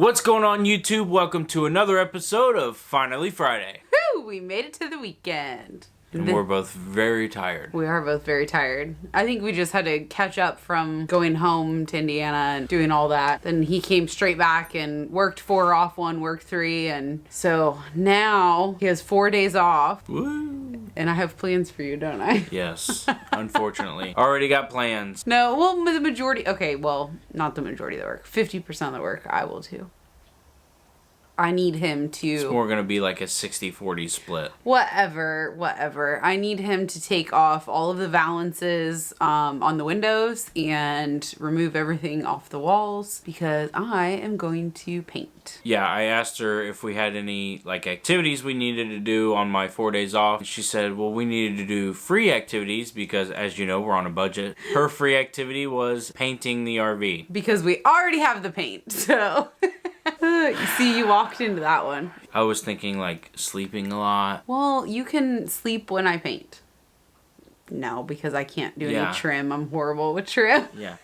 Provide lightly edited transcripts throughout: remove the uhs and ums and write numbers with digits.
What's going on, YouTube? Welcome to another episode of Finally Friday. Woo! We made it to the weekend. And we're both very tired. We are both very tired. I think we just had to catch up from going home to Indiana and doing all that. Then he came straight back and worked 4 off 1, worked 3. And so now he has 4 days off. Woo! And I have plans for you, don't I? Yes, unfortunately. Already got plans. No, well, the majority. Okay, well, not the majority of the work. 50% of the work I will do. I need him to... It's more going to be like a 60-40 split. Whatever. I need him to take off all of the valances on the windows and remove everything off the walls because I am going to paint. Yeah, I asked her if we had any like activities we needed to do on my 4 days off. She said, well, we needed to do free activities because, as you know, we're on a budget. Her free activity was painting the RV. Because we already have the paint, so... You see, you walked into that one. I was thinking like sleeping a lot. Well, you can sleep when I paint. No, because I can't do any trim. I'm horrible with trim. Yeah.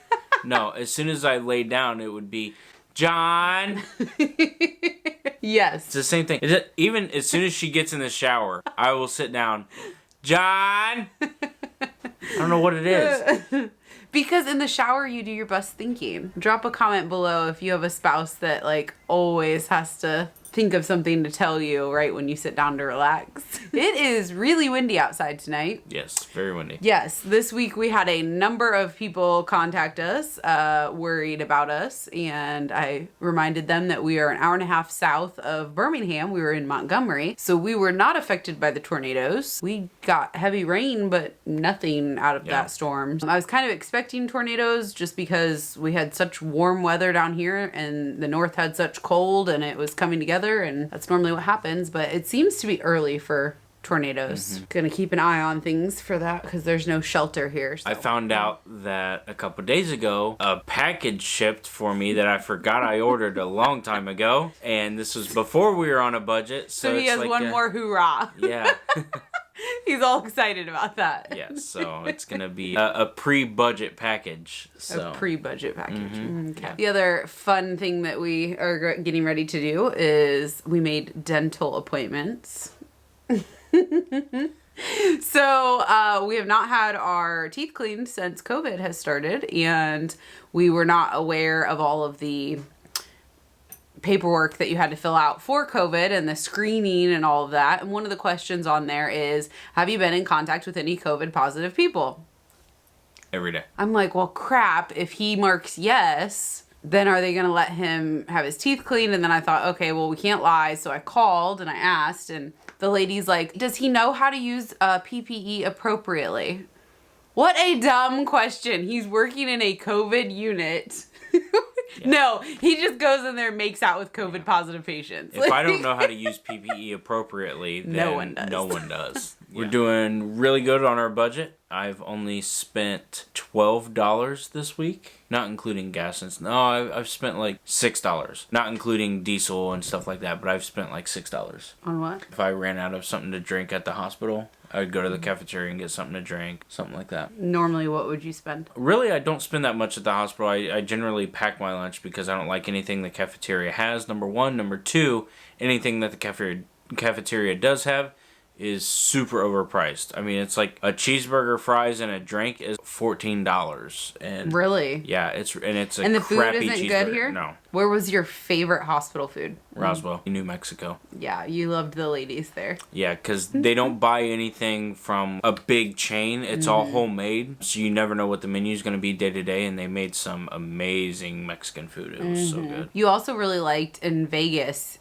No, as soon as I lay down, it would be, John. Yes. It's the same thing. Even as soon as she gets in the shower, I will sit down. John. I don't know what it is. Because in the shower, you do your best thinking. Drop a comment below if you have a spouse that, like, always has to think of something to tell you right when you sit down to relax. It is really windy outside tonight. Yes, very windy. Yes, this week we had a number of people contact us, worried about us, and I reminded them that we are an hour and a half south of Birmingham. We were in Montgomery, so we were not affected by the tornadoes. We got heavy rain, but nothing out of that storm. I was kind of expecting tornadoes just because we had such warm weather down here, and the north had such cold, and it was coming together. And that's normally what happens, but it seems to be early for tornadoes. Gonna keep an eye on things for that because there's no shelter here. So. I found out that a couple days ago a package shipped for me that I forgot I ordered a long time ago, and this was before we were on a budget. So he has like one more hoorah. Yeah. He's all excited about that. Yes, so it's gonna be a pre-budget package. So. A pre-budget package. Okay. Yeah. The other fun thing that we are getting ready to do is we made dental appointments. So we have not had our teeth cleaned since COVID has started, and we were not aware of all of the paperwork that you had to fill out for COVID and the screening and all of that. And one of the questions on there is, have you been in contact with any COVID positive people? Every day. I'm like, well, crap. If he marks yes, then are they going to let him have his teeth cleaned? And then I thought, okay, well, we can't lie. So I called and I asked, and the lady's like, does he know how to use PPE appropriately? What a dumb question. He's working in a COVID unit. Yeah. No, he just goes in there and makes out with COVID positive patients. If I don't know how to use PPE appropriately, then no one does. We're doing really good on our budget. I've only spent $12 this week, not including gas and stuff. No, I've spent like $6, not including diesel and stuff like that, but I've spent like $6. On what? If I ran out of something to drink at the hospital, I would go to the cafeteria and get something to drink, something like that. Normally, what would you spend? Really, I don't spend that much at the hospital. I generally pack my lunch because I don't like anything the cafeteria has, number one. Number two, anything that the cafeteria does have is super overpriced. I mean, it's like a cheeseburger, fries, and a drink is $14. And really? Yeah, it's a and the food crappy isn't good here? No. Where was your favorite hospital food? Roswell, New Mexico. Yeah, you loved the ladies there. Yeah, because they don't buy anything from a big chain. It's all homemade, so you never know what the menu is going to be day to day, and they made some amazing Mexican food. It was so good. You also really liked in Vegas,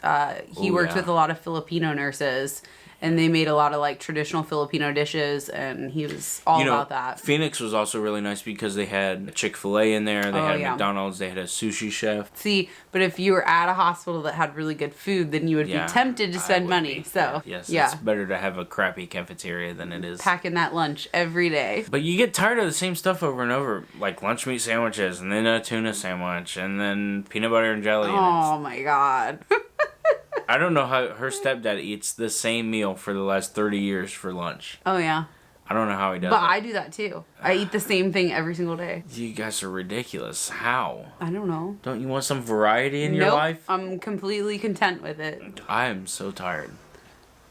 he worked with a lot of Filipino nurses, and they made a lot of like traditional Filipino dishes, and he was all about that. Phoenix was also really nice because they had Chick-fil-A in there, they had McDonald's, they had a sushi chef. See, but if you were at a hospital that had really good food, then you would be tempted to spend money. So yes, it's better to have a crappy cafeteria than it is packing that lunch every day. But you get tired of the same stuff over and over, like lunch meat sandwiches, and then a tuna sandwich, and then peanut butter and jelly. Oh my god. I don't know how her stepdad eats the same meal for the last 30 years for lunch. Oh, yeah. I don't know how he does But it. I do that too. I eat the same thing every single day. You guys are ridiculous. How? I don't know. Don't you want some variety in your life? I'm completely content with it. I am so tired.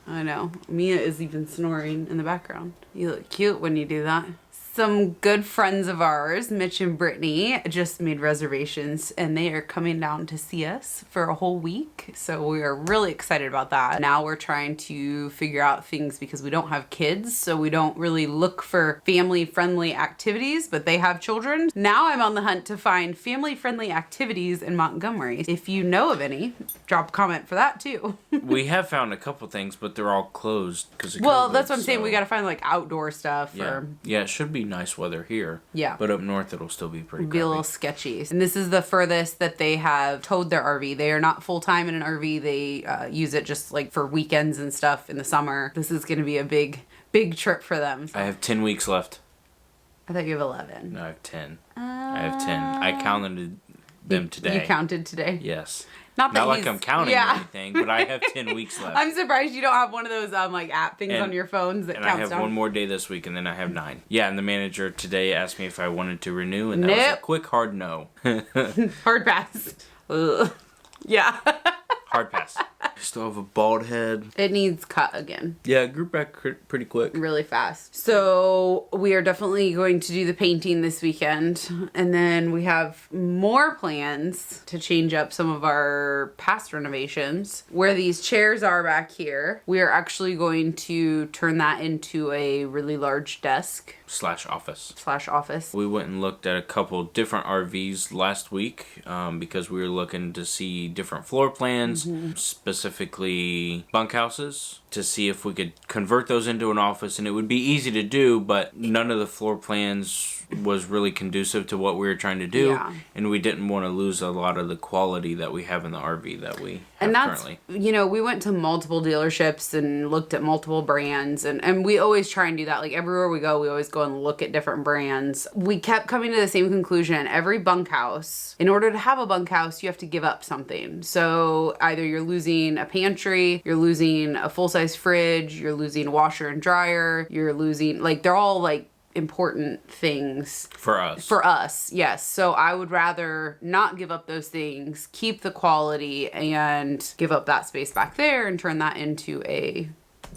I know. Mia is even snoring in the background. You look cute when you do that. Some good friends of ours, Mitch and Brittany, just made reservations and they are coming down to see us for a whole week. So we are really excited about that. Now we're trying to figure out things because we don't have kids, so we don't really look for family-friendly activities, but they have children. Now I'm on the hunt to find family-friendly activities in Montgomery. If you know of any, drop a comment for that too. We have found a couple things, but they're all closed because of Well, COVID, that's what I'm saying. so- We got to find like outdoor stuff. Yeah. Yeah, it should be nice weather here. Yeah. But up north, it'll still be pretty Be a little crappy. sketchy. And this is the furthest that they have towed their RV. They are not full-time in an RV. They use it just like for weekends and stuff in the summer. This is going to be a big trip for them. So. I have 10 weeks left. I thought you have 11. No, I have 10. I have 10. I counted them today. You counted today? Yes. Not that like he's- I'm counting or anything, but I have 10 weeks left. I'm surprised you don't have one of those like app things on your phones that and counts I have down. one more day this week, and then I have 9. Yeah, and the manager today asked me if I wanted to renew, and that was a Nope. quick, hard no. Hard pass. Ugh. Yeah. Hard pass. Still have a bald head. It needs cut again. Yeah, it grew back pretty quick. Really fast. So we are definitely going to do the painting this weekend, and then we have more plans to change up some of our past renovations. Where these chairs are back here, we are actually going to turn that into a really large desk / office. / office. We went and looked at a couple different RVs last week because we were looking to see different floor plans, specifically bunkhouses, to see if we could convert those into an office. And it would be easy to do, but none of the floor plans was really conducive to what we were trying to do. Yeah. And we didn't want to lose a lot of the quality that we have in the RV that we have And that's, currently. you know, we went to multiple dealerships and looked at multiple brands, and we always try and do that. Like everywhere we go, we always go and look at different brands. We kept coming to the same conclusion. Every bunkhouse, in order to have a bunkhouse, you have to give up something. So either you're losing a pantry, you're losing a full-size fridge, you're losing a washer and dryer, you're losing, like, they're all like important things For us. for us. Yes. So I would rather not give up those things, keep the quality, and give up that space back there and turn that into a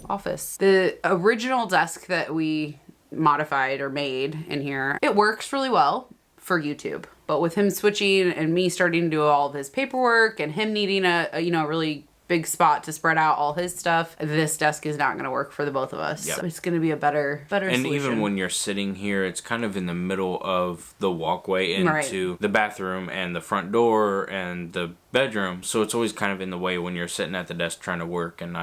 office. The original desk that we modified or made in here, it works really well for YouTube. But with him switching and me starting to do all of his paperwork and him needing a really big spot to spread out all his stuff, this desk is not going to work for the both of us. Yep. So it's going to be a better And solution. even when you're sitting here, it's kind of in the middle of the walkway into the bathroom and the front door and the bedroom. So it's always kind of in the way when you're sitting at the desk trying to work, and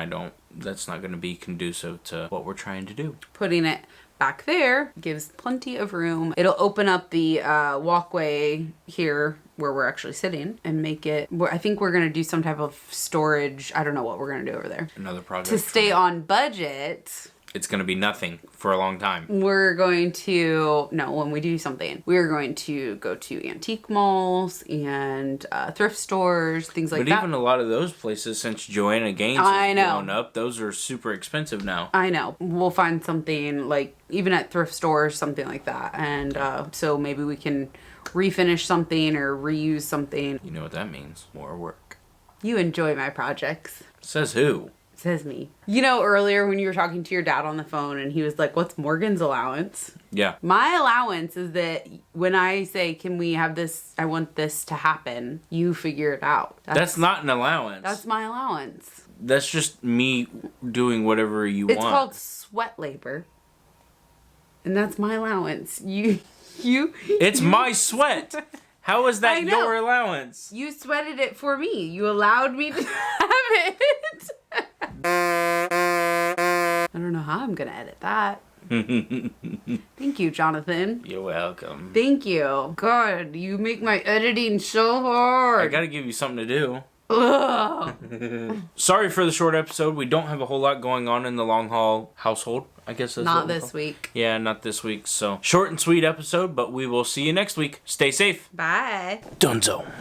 that's not going to be conducive to what we're trying to do. Putting it back there gives plenty of room. It'll open up the walkway here where we're actually sitting and make it, I think we're going to do some type of storage. I don't know what we're going to do over there. Another project. To stay on budget, It's going to be nothing for a long time. we're going to, no, when we do something, we're going to go to antique malls and thrift stores, things like But that. even a lot of those places, since Joanna Gaines I has know. blown up, those are super expensive now. I know. We'll find something like, even at thrift stores, something like that. And so maybe we can refinish something or reuse something. You know what that means. More work. You enjoy my projects. Says who? Says me. You know, earlier when you were talking to your dad on the phone and he was like, what's Morgan's allowance? Yeah. My allowance is that when I say, can we have this, I want this to happen, you figure it out. That's not an allowance. That's my allowance. That's just me doing whatever you It's want. called sweat labor. And that's my allowance. You It's my sweat. How is I that know. your allowance? You sweated it for me. You allowed me to have it. I don't know how I'm going to edit that. Thank you, Jonathan. You're welcome. Thank you. God, you make my editing so hard. I gotta give you something to do. Ugh. Sorry for the short episode. We don't have a whole lot going on in the Longhaul household. I guess that's Not what we this call it. week. Yeah, not this week. So short and sweet episode, but we will see you next week. Stay safe. Bye. Dunzo.